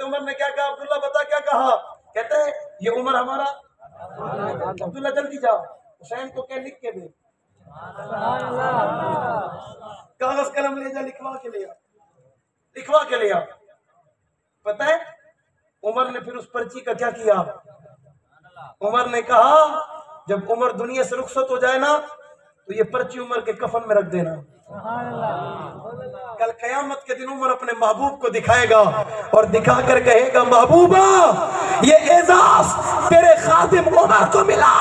उमर ने क्या कहा, अब्दुल्ला बता क्या कहा? कहते हैं ये उमर हमारा। अब्दुल्ला जल्दी जाओ, हुसैन को क्या लिख के दे, कागज कलम ले जा, लिखवा के ले आ, लिखवा के ले आ। पता है उमर ने फिर उस पर्ची का क्या किया? उमर ने कहा जब उमर दुनिया से रुखसत हो जाए ना तो ये पर्ची उमर के कफन में रख देना। कल कयामत के दिन उमर अपने महबूब को दिखाएगा और दिखाकर कहेगा, महबूबा ये एजाज तेरे खादिम उमर को मिला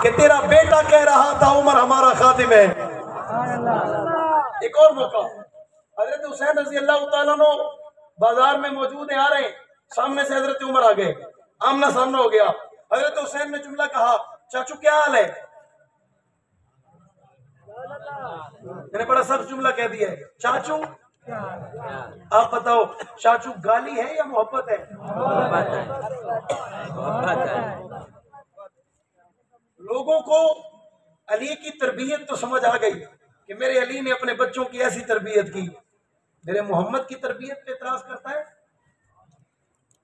कि तेरा बेटा कह रहा था उमर हमारा खादिम है। एक और मौका, हजरत हुसैन रजी अल्लाह तआला अन्हु बाजार में मौजूद है, आ रहे हैं, सामने से हजरत उमर आ गए, आमना सामना हो गया। हजरत हुसैन ने जुमला कहा, चाचू क्या हाल है? मैंने बड़ा सख्त जुमला कह दिया है, चाचू। आप बताओ चाचू गाली है या मोहब्बत है? लोगों को अली की तरबियत तो समझ आ गई कि मेरे अली ने अपने बच्चों की ऐसी तरबियत की। मेरे मोहम्मद की तरबियत पे एतराज करता है,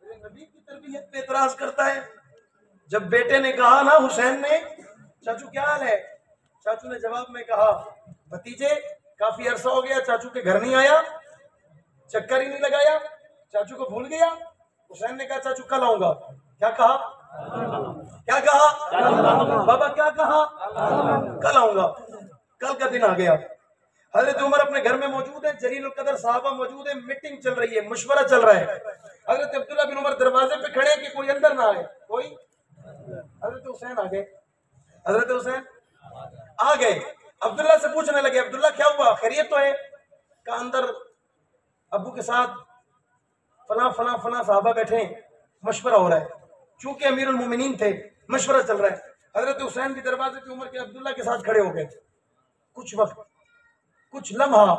मेरे नबी की तरबियत पे एतराज करता है। जब बेटे ने कहा ना हुसैन ने, चाचू क्या हाल है, चाचू ने जवाब में कहा, भतीजे काफी अरसा हो गया चाचू के घर नहीं आया, चक्कर ही नहीं लगाया, चाचू को भूल गया। हुसैन ने कहा चाचू कल आऊंगा। क्या कहा? क्या कहा? बाबा क्या कहा? कल आऊंगा। कल का दिन आ गया। हजरत उमर अपने घर में मौजूद है, जलीलुल कदर साहबा मौजूद है, मीटिंग चल रही है, मशवरा चल रहा है। हजरत अब्दुल्ला बिन उमर दरवाजे पे खड़े हैं कि कोई अंदर ना आए, कोई। हजरत हुसैन आ गए, हजरत हुसैन आ गए, अब्दुल्ला से पूछने लगे, अब्दुल्ला क्या हुआ, खैरियत तो है? का अंदर अबू के साथ फला फला फला साहबा बैठे, मशवरा हो रहा है। चूंकि अमीरुल मोमिनीन थे, मशवरा चल रहा है। हजरत हुसैन भी दरवाजे पे उमर के अब्दुल्ला के साथ खड़े हो गए। कुछ वक्त, कुछ लम्हा,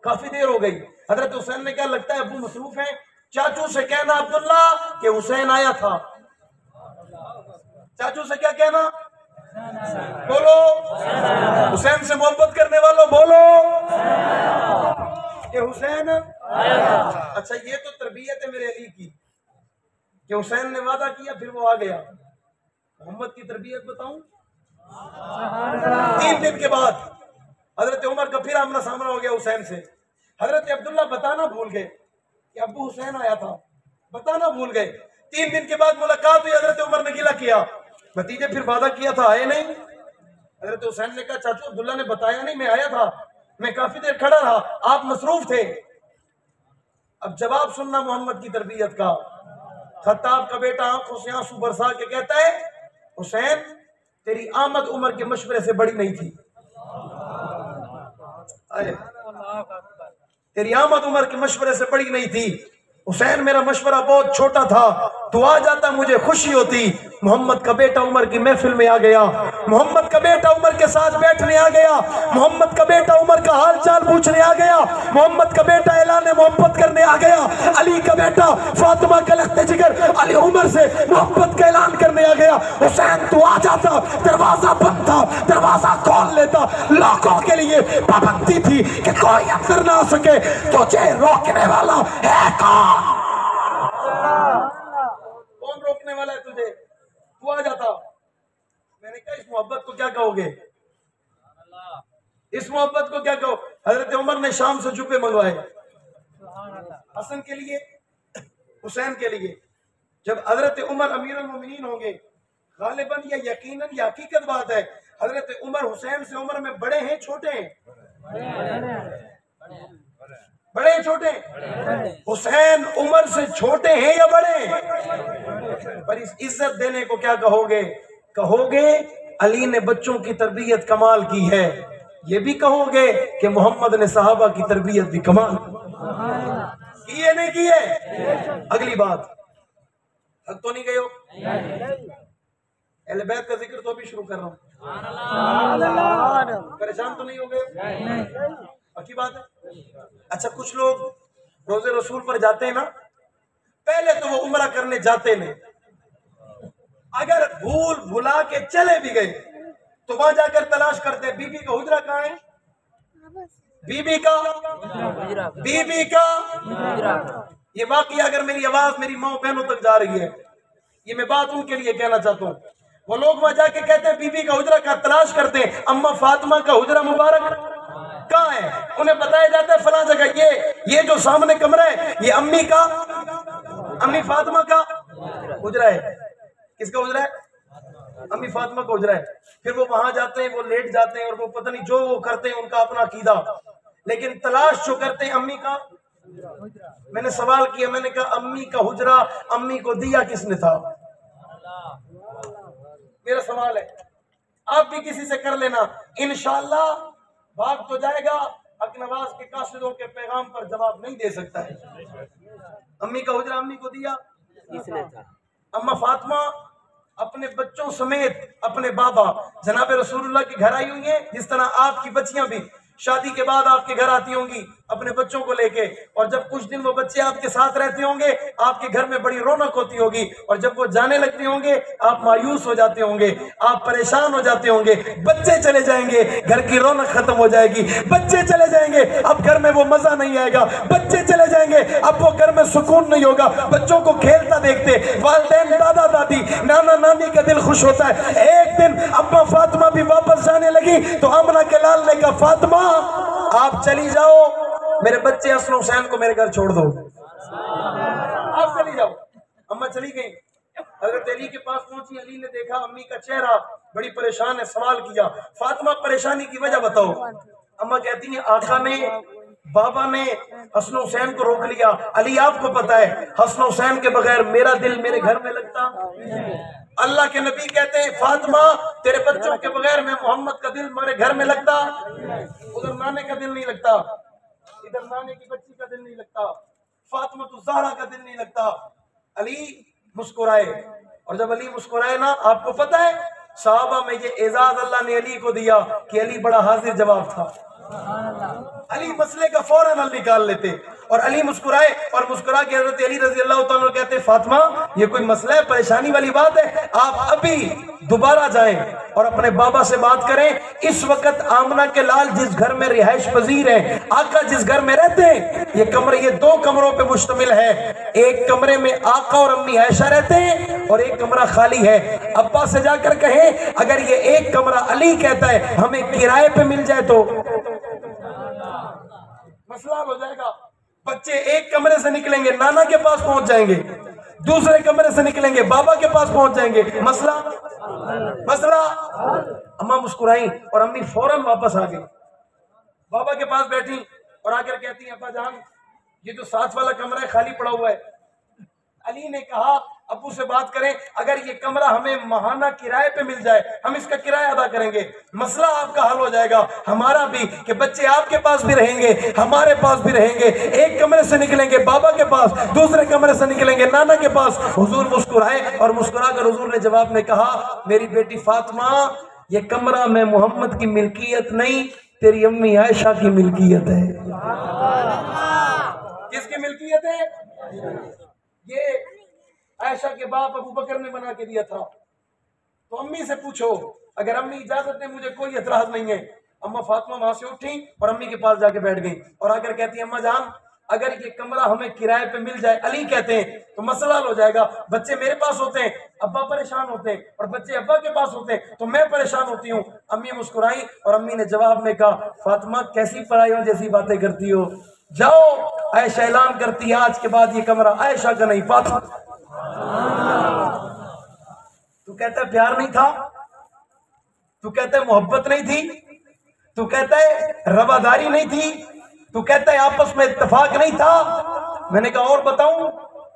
काफी देर हो गई। हजरत हुसैन ने क्या, लगता है अबू मसरूफ है, चाचू से कहना अब्दुल्ला कि हुसैन आया था। चाचू से क्या कहना? बोलो, हुसैन से मोहब्बत करने वालों बोलो कि हुसैन आया। अच्छा ये तो तरबियत है मेरे अली की कि हुसैन ने वादा किया फिर वो आ गया। मोहम्मद की तरबियत बताऊं? 3 दिन के बाद हजरत उमर का फिर आमना सामना हो गया हुसैन से। हजरत अब्दुल्ला बताना भूल गए कि अबू हुसैन आया था, बताना भूल गए। 3 दिन के बाद मुलाकात हुई, हजरत उमर ने गिला किया, भतीजे फिर वादा किया था आए नहीं। हजरत हुसैन ने कहा चाचू अब्दुल्ला ने बताया नहीं, मैं आया था, मैं काफी देर खड़ा रहा, आप मसरूफ थे। अब जवाब सुनना मोहम्मद की तरबियत का। खत्ताब का बेटा आंखों से आंसू बरसा के कहता है, हुसैन तेरी आमद उमर के मशवरे से बड़ी नहीं थी। तेरी आमद उमर के मशवरे से बड़ी नहीं थी। हुसैन मेरा मशवरा बहुत छोटा था, तू आ जाता मुझे खुशी होती। मोहम्मद का बेटा उमर की महफिल में आ गया, मोहम्मद का बेटा उमर के साथ बैठने आ गया, मोहम्मद का बेटा उमर का हाल चाल पूछने आ गया, मोहम्मद का बेटा ऐलान मोहब्बत करने आ गया, अली का बेटा फातिमा का लख्ते जिगर अली उमर से मोहब्बत का ऐलान करने आ गया। हुसैन तू आ जाता, दरवाजा बंद था, दरवाजा खोल लेता। लाखों के लिए पाबंदी थी कि कोई अंदर ना आ सके, तुझे रोकने वाला है कौन? कौन रोकने वाला है तुझे? तू आ जाता। मैंने कहा इस मोहब्बत को क्या कहोगे, इस मोहब्बत को क्या कहो? हजरत उमर ने शाम से जुब्बे मंगवाए, हसन के लिए, हुसैन के लिए। जब हजरत उमर अमीरुल मोमिनीन होंगे, गालिबन या यकीनन या हकीकत बात है, हजरत उमर हुसैन से उम्र में बड़े हैं छोटे हैं? बड़े हैं छोटे? हुसैन उमर से छोटे हैं या बड़े? पर इस इज्जत देने को क्या कहोगे? कहोगे अली ने बच्चों की तरबियत कमाल की है, ये भी कहोगे कि मोहम्मद ने सहाबा की तरबियत भी कमाल की है, नहीं की है? अगली बात, हक तो नहीं गए हो? अहले बैत का जिक्र तो अभी शुरू कर रहा हूं, परेशान तो नहीं हो गए? पक्की बात है। अच्छा कुछ लोग रोजे रसूल पर जाते हैं ना, पहले तो वो उम्रा करने जाते नहीं, अगर भूल भुला के चले भी गए तो वहां जाकर तलाश करते हैं बीबी का हुजरा कहाँ है, बीबी का बीबी का ये वाकया अगर मेरी आवाज मेरी माँ बहनों तक जा रही है, ये मैं बात उनके लिए कहना चाहता हूँ। वो लोग वहां जाके कहते हैं बीबी का हुजरा का तलाश करते हैं, अम्मा फातिमा का हुजरा मुबारक कहाँ है? उन्हें बताया जाता है फला जगह, ये जो सामने कमरा है ये अम्मी फातिमा का हुजरा है। किसका हुजरा है? अम्मी फातिमा का हुजरा है। फिर वो वहां जाते हैं, वो लेट जाते हैं और वो पता नहीं जो वो करते हैं उनका अपना अकीदा, लेकिन तलाश जो करते हैं अम्मी का। मैंने सवाल किया, मैंने कहा अम्मी का हुजरा अम्मी को दिया किसने था? मेरा सवाल है, आप भी किसी से कर लेना, इंशाअल्लाह भाग तो जाएगा, हक नवाज के कासिदों के पैगाम पर जवाब नहीं दे सकता है। अम्मी का हुजरा अम्मी को दिया किसने था? अम्मा फातिमा अपने बच्चों समेत अपने बाबा जनाब रसूलुल्लाह के घर आई हुई है, जिस तरह आपकी बच्चियां भी शादी के बाद आपके घर आती होंगी अपने बच्चों को लेके, और जब कुछ दिन वो बच्चे आपके साथ रहते होंगे आपके घर में बड़ी रौनक होती होगी, और जब वो जाने लगते होंगे आप मायूस हो जाते होंगे, आप परेशान हो जाते होंगे। बच्चे चले जाएंगे, घर की रौनक खत्म हो जाएगी। बच्चे चले जाएंगे, अब घर में वो मजा नहीं आएगा। बच्चे चले जाएंगे, अब वो घर में सुकून नहीं होगा। बच्चों को खेलता देखते वालिदैन, दादा दादी, नाना नानी का दिल खुश होता है। एक दिन अम्मा फातिमा भी वापस जाने लगी तो आमना के लाल ने कहा फातिमा आप चली जाओ, मेरे बच्चे हसन हुसैन को मेरे घर छोड़ दो, आप चली जाओ। अम्मा चली गई, हजरत अली के पास पहुंची। अली ने देखा अम्मी का चेहरा बड़ी परेशान है, सवाल किया फातिमा परेशानी की वजह बताओ। अम्मा कहती है आका ने बाबा ने हसन हुसैन को रोक लिया। अली आपको पता है हसन हुसैन के बगैर मेरा दिल मेरे घर में लगता। अल्लाह के नबी कहते हैं फातिमा तेरे बच्चों के बगैर मैं मोहम्मद का दिल मेरे घर में लगता। उधर नाने का दिल नहीं लगता, इधर नाने की बच्ची का दिल नहीं लगता, फातिमा तो ज़हरा का दिल नहीं लगता। अली मुस्कुराए, और जब अली मुस्कुराए ना, आपको पता है सहाबा में ये एजाज अल्लाह ने अली को दिया कि अली बड़ा हाजिर जवाब था। अली मसले का फौरन हल निकाल लेते, और अली मुस्कुराए और मुस्कुरा के हज़रत अली रज़ी अल्लाह तआला अन्हु कहते फातिमा ये कोई मसला है, परेशानी वाली बात है, आप अभी दोबारा जाएं और अपने बाबा से बात करें। इस वक्त आमना के लाल जिस घर में रिहाइश पजीर है, आका जिस घर में रहते हैं, ये कमरे ये दो कमरों पे मुश्तमिल है। एक कमरे में आका और अम्मी आयशा रहते हैं और एक कमरा खाली है। अब्बा से जाकर कहें अगर ये एक कमरा अली कहता है हमें किराए पे मिल जाए तो मसला हो जाएगा। बच्चे एक कमरे से निकलेंगे नाना के पास पहुंच जाएंगे, दूसरे कमरे से निकलेंगे बाबा के पास पहुंच जाएंगे, मसला। अम्मा मुस्कुराई और अम्मी फौरन वापस आ गई, बाबा के पास बैठी और आकर कहती है अब्बा जान ये जो साथ वाला कमरा है खाली पड़ा हुआ है। अली ने कहा अब्बू से बात करें, अगर ये कमरा हमें माहाना किराए पे मिल जाए हम इसका किराया अदा करेंगे, मसला आपका हल हो जाएगा, हमारा भी, कि बच्चे आपके पास भी रहेंगे हमारे पास भी रहेंगे। एक कमरे से निकलेंगे बाबा के पास, दूसरे कमरे से निकलेंगे नाना के पास। हुजूर मुस्कुराए और मुस्कुरा कर हुजूर ने जवाब में कहा मेरी बेटी फातिमा ये कमरा में मोहम्मद की मिल्कियत नहीं तेरी अम्मी आयशा की मिल्कियत है। किसकी मिल्कियत है? ये आयशा के बाप अबू बकर ने बना के दिया था। तो अम्मी से पूछो, अगर अम्मी इजाजत दे मुझे कोई एतराज नहीं है। अम्मा फातिमा वहां से उठी और अम्मी के पास जाके बैठ गई और आकर कहती है अम्मा जान अगर ये कमरा हमें किराए पे मिल जाए, अली कहते हैं, तो मसला हो जाएगा। बच्चे मेरे पास होते हैं अब्बा परेशान होते हैं, और बच्चे अब्बा के पास होते हैं तो मैं परेशान होती हूँ। अम्मी मुस्कुराई और अम्मी ने जवाब में कहा फातिमा कैसी पराइयों जैसी बातें करती हो, जाओ। आयशा ऐलान करती है आज के बाद ये कमरा आयशा का नहीं फातिमा। तू कहता है प्यार नहीं था, तू कहता है मोहब्बत नहीं थी, तू कहता है रवादारी नहीं थी, तू कहता है आपस में इत्तेफाक नहीं था। मैंने कहा और बताऊं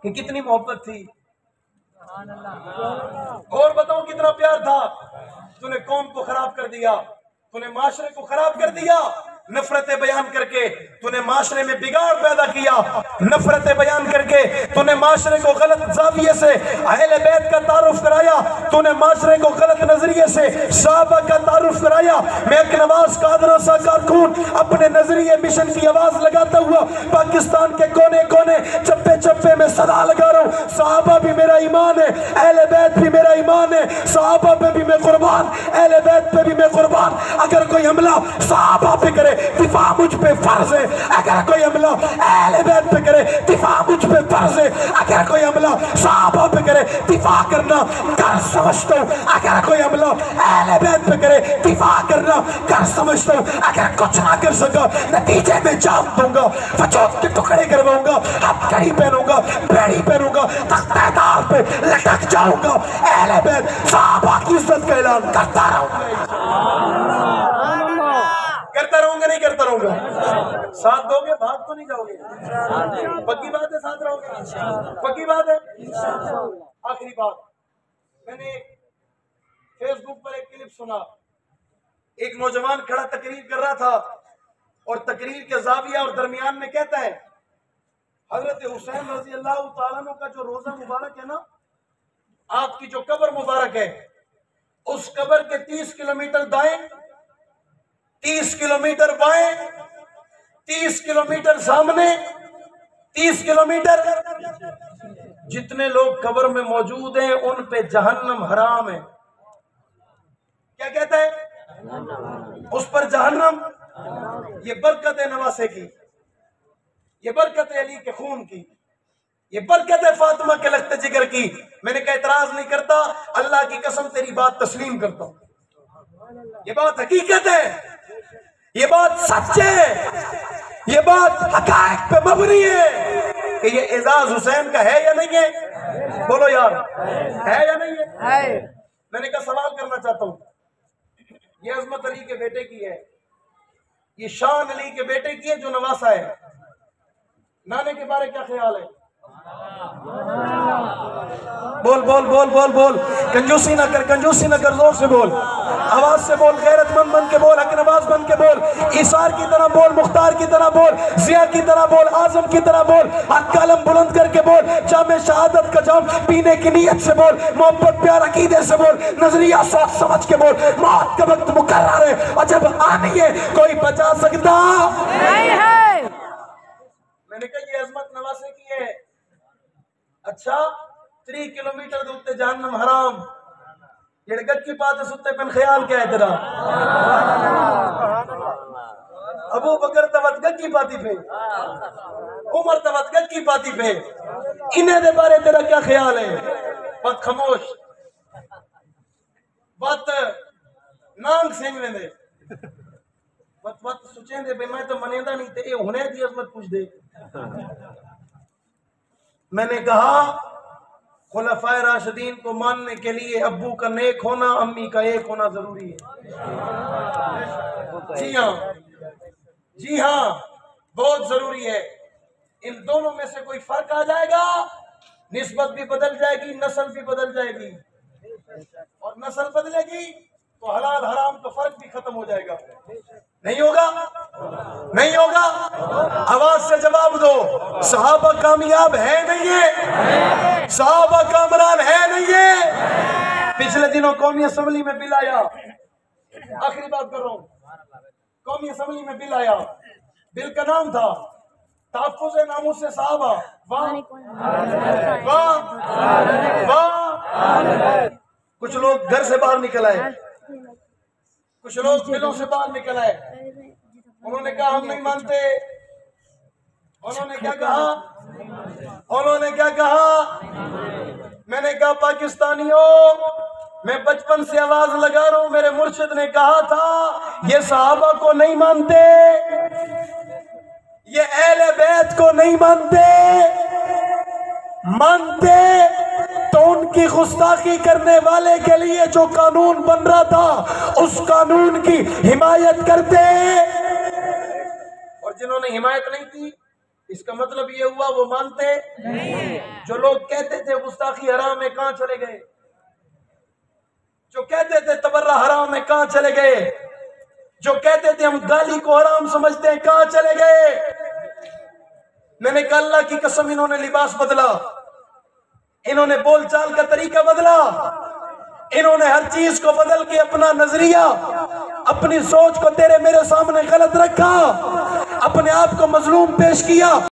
कि कितनी मोहब्बत थी, और बताऊं कितना प्यार था। तूने कौम को खराब कर दिया, तूने माशरे को खराब कर दिया नफरतें बयान करके, तूने माशरे में बिगाड़ पैदा किया नफरतें बयान करके, तूने माशरे को गलत ज़ाविये से अहले बैत का तारुफ कराया, तूने माशरे को गलत नजरिए से सहाबा का तारुफ कराया। मैं एक नवाज कादरा सा कारकुन अपने नजरिए मिशन की आवाज लगाता हुआ पाकिस्तान के कोने कोने चप्पे चप्पे में सदा लगा रहा हूँ, सहाबा भी मेरा ईमान है, अहले बैत भी मेरा ईमान है, सहाबा पे भी मैं कुर्बान, अहले बैत पे भी मैं कुर्बान। अगर कोई हमला सहाबा पे करे दिफा मुझ पे फर्ज है, अगर कोई हमला अहले बैत पे करे दिफा मुझ पे फर्ज है, अगर कोई हमला सहाबा पे करे दिफा करना कर समझता हूँ, अगर कोई हमला अहले बैत पे करे दिफा करना कर समझता हूँ। अगर कुछ ना कर सका नतीजे में जान दूंगा, फचौत के टुकड़े करवाऊंगा, हथकड़ी पहनूंगा, बेड़ी पहनूंगा, तख्तेदार पे लटक जाऊंगा, अहले बैत सहाबा की इज्जत का ऐलान करता रहूंगा, नहीं करता रहूंगा। साथ दोगे, भाग तो नहीं जाओगे, पक्की बात है, साथ रहोगे, पक्की बात है। आखिरी बात, मैंने फेसबुक पर एक क्लिप सुना, एक नौजवान खड़ा तकरीर कर रहा था और तकरीर के जाविया और दरमियान में कहता है, हजरत हुसैन रजी अल्लाह तआला अन्हु का जो रोजा मुबारक है ना, आपकी जो कब्र मुबारक है, उस कब्र के 30 किलोमीटर दाएं, 30 किलोमीटर बाएं, 30 किलोमीटर सामने, 30 किलोमीटर, जितने लोग कब्र में मौजूद हैं उन पे जहन्नम हराम है। क्या कहता है? उस पर जहन्नम। ये बरकत है नवासे की, ये बरकत है अली के खून की, ये बरकत है फातिमा के लख्त जिगर की। मैंने कहा इतराज नहीं करता, अल्लाह की कसम तेरी बात तस्लीम करता हूं। ये बात हकीकत है, ये बात सच है, ये बात हकायक पे मबनी है कि ये एजाज हुसैन का है या नहीं है। बोलो यार, है या नहीं है? मैंने कहा सवाल करना चाहता हूं, ये अजमत अली के बेटे की है, ये शान अली के बेटे की है जो नवासा है, नाने के बारे क्या ख्याल है? बोल बोल बोल बोल बोल, कंजूसी ना कर, कंजूसी ना कर, जोर से बोल, आवाज से बोल, गैरतमंद बन के बोल, हकनवाज बन के बोल, ईसार की तरह बोल, मुख्तार की तरह बोल, जिया की तरह बोल, आजम की तरह बोल, हक का अलम बुलंद करके बोल, जामे शहादत का जाम पीने की नीयत से बोल, मोहब्बत प्यार अकीदे से बोल, नजरिया सोच समझ के बोल। मौत का वक्त मुकर्रर है और जब आनी है कोई बचा सकता नहीं है। मैंने कहा ये अजमत नवासे की है। अच्छा 3 किलोमीटर दूर जहन्नम हराम, ये गज की बात है, सुत्ते पेन ख्याल क्या है तेरा? अबू बकर तवत गज की पाती पे, उमर तवत गज की पाती पे, इन्हें दे बारे तेरा क्या ख्याल है? बात खामोश, बात नांग सिंह ने दे, बात सोचे दे भाई, मैं तो मनेदा नहीं थे, ये होने दी अजमत पूछ दे। मैंने कहा खुलफाए राशिदीन को मानने के लिए अब्बू का नेक होना, अम्मी का एक होना जरूरी है। जी हाँ, जी हाँ, बहुत जरूरी है। इन दोनों में से कोई फर्क आ जाएगा, निस्बत भी बदल जाएगी, नस्ल भी बदल जाएगी, और नस्ल बदलेगी तो हलाल हराम का फर्क भी खत्म हो जाएगा। नहीं होगा, नहीं होगा। आवाज से जवाब दो, सहाबा कामयाब है नहीं है? सहाबा कामरान है नहीं है? पिछले दिनों कौमी असेंबली में बिल आया, आखिरी बात कर रहा हूं, कौमी असेंबली में बिल आया, बिल का नाम था तहफ्फुज़ नामूस सहाबा। वाह वाह वाह। कुछ लोग घर से बाहर निकल आए, कुछ लोग बिलों से बाहर निकल आए, उन्होंने कहा हम नहीं मानते। उन्होंने क्या कहा? उन्होंने क्या कहा? मैंने कहा पाकिस्तानियों, मैं बचपन से आवाज लगा रहा हूं, मेरे मुर्शिद ने कहा था ये सहाबा को नहीं मानते, ये अहले बैत को नहीं मानते, मानते तो उनकी गुस्ताखी करने वाले के लिए जो कानून बन रहा था उस कानून की हिमायत करते, और जिन्होंने हिमायत नहीं की इसका मतलब ये हुआ वो मानते नहीं। जो लोग कहते थे गुस्ताखी हराम है कहां चले गए? जो कहते थे तबर्रा हराम है कहां चले गए? जो कहते थे हम गाली को हराम समझते हैं कहां चले गए? मैंने कहा अल्लाह की कसम, इन्होंने लिबास बदला, इन्होंने बोलचाल का तरीका बदला, इन्होंने हर चीज को बदल के अपना नजरिया, अपनी सोच को तेरे मेरे सामने गलत रखा, अपने आप को मजलूम पेश किया।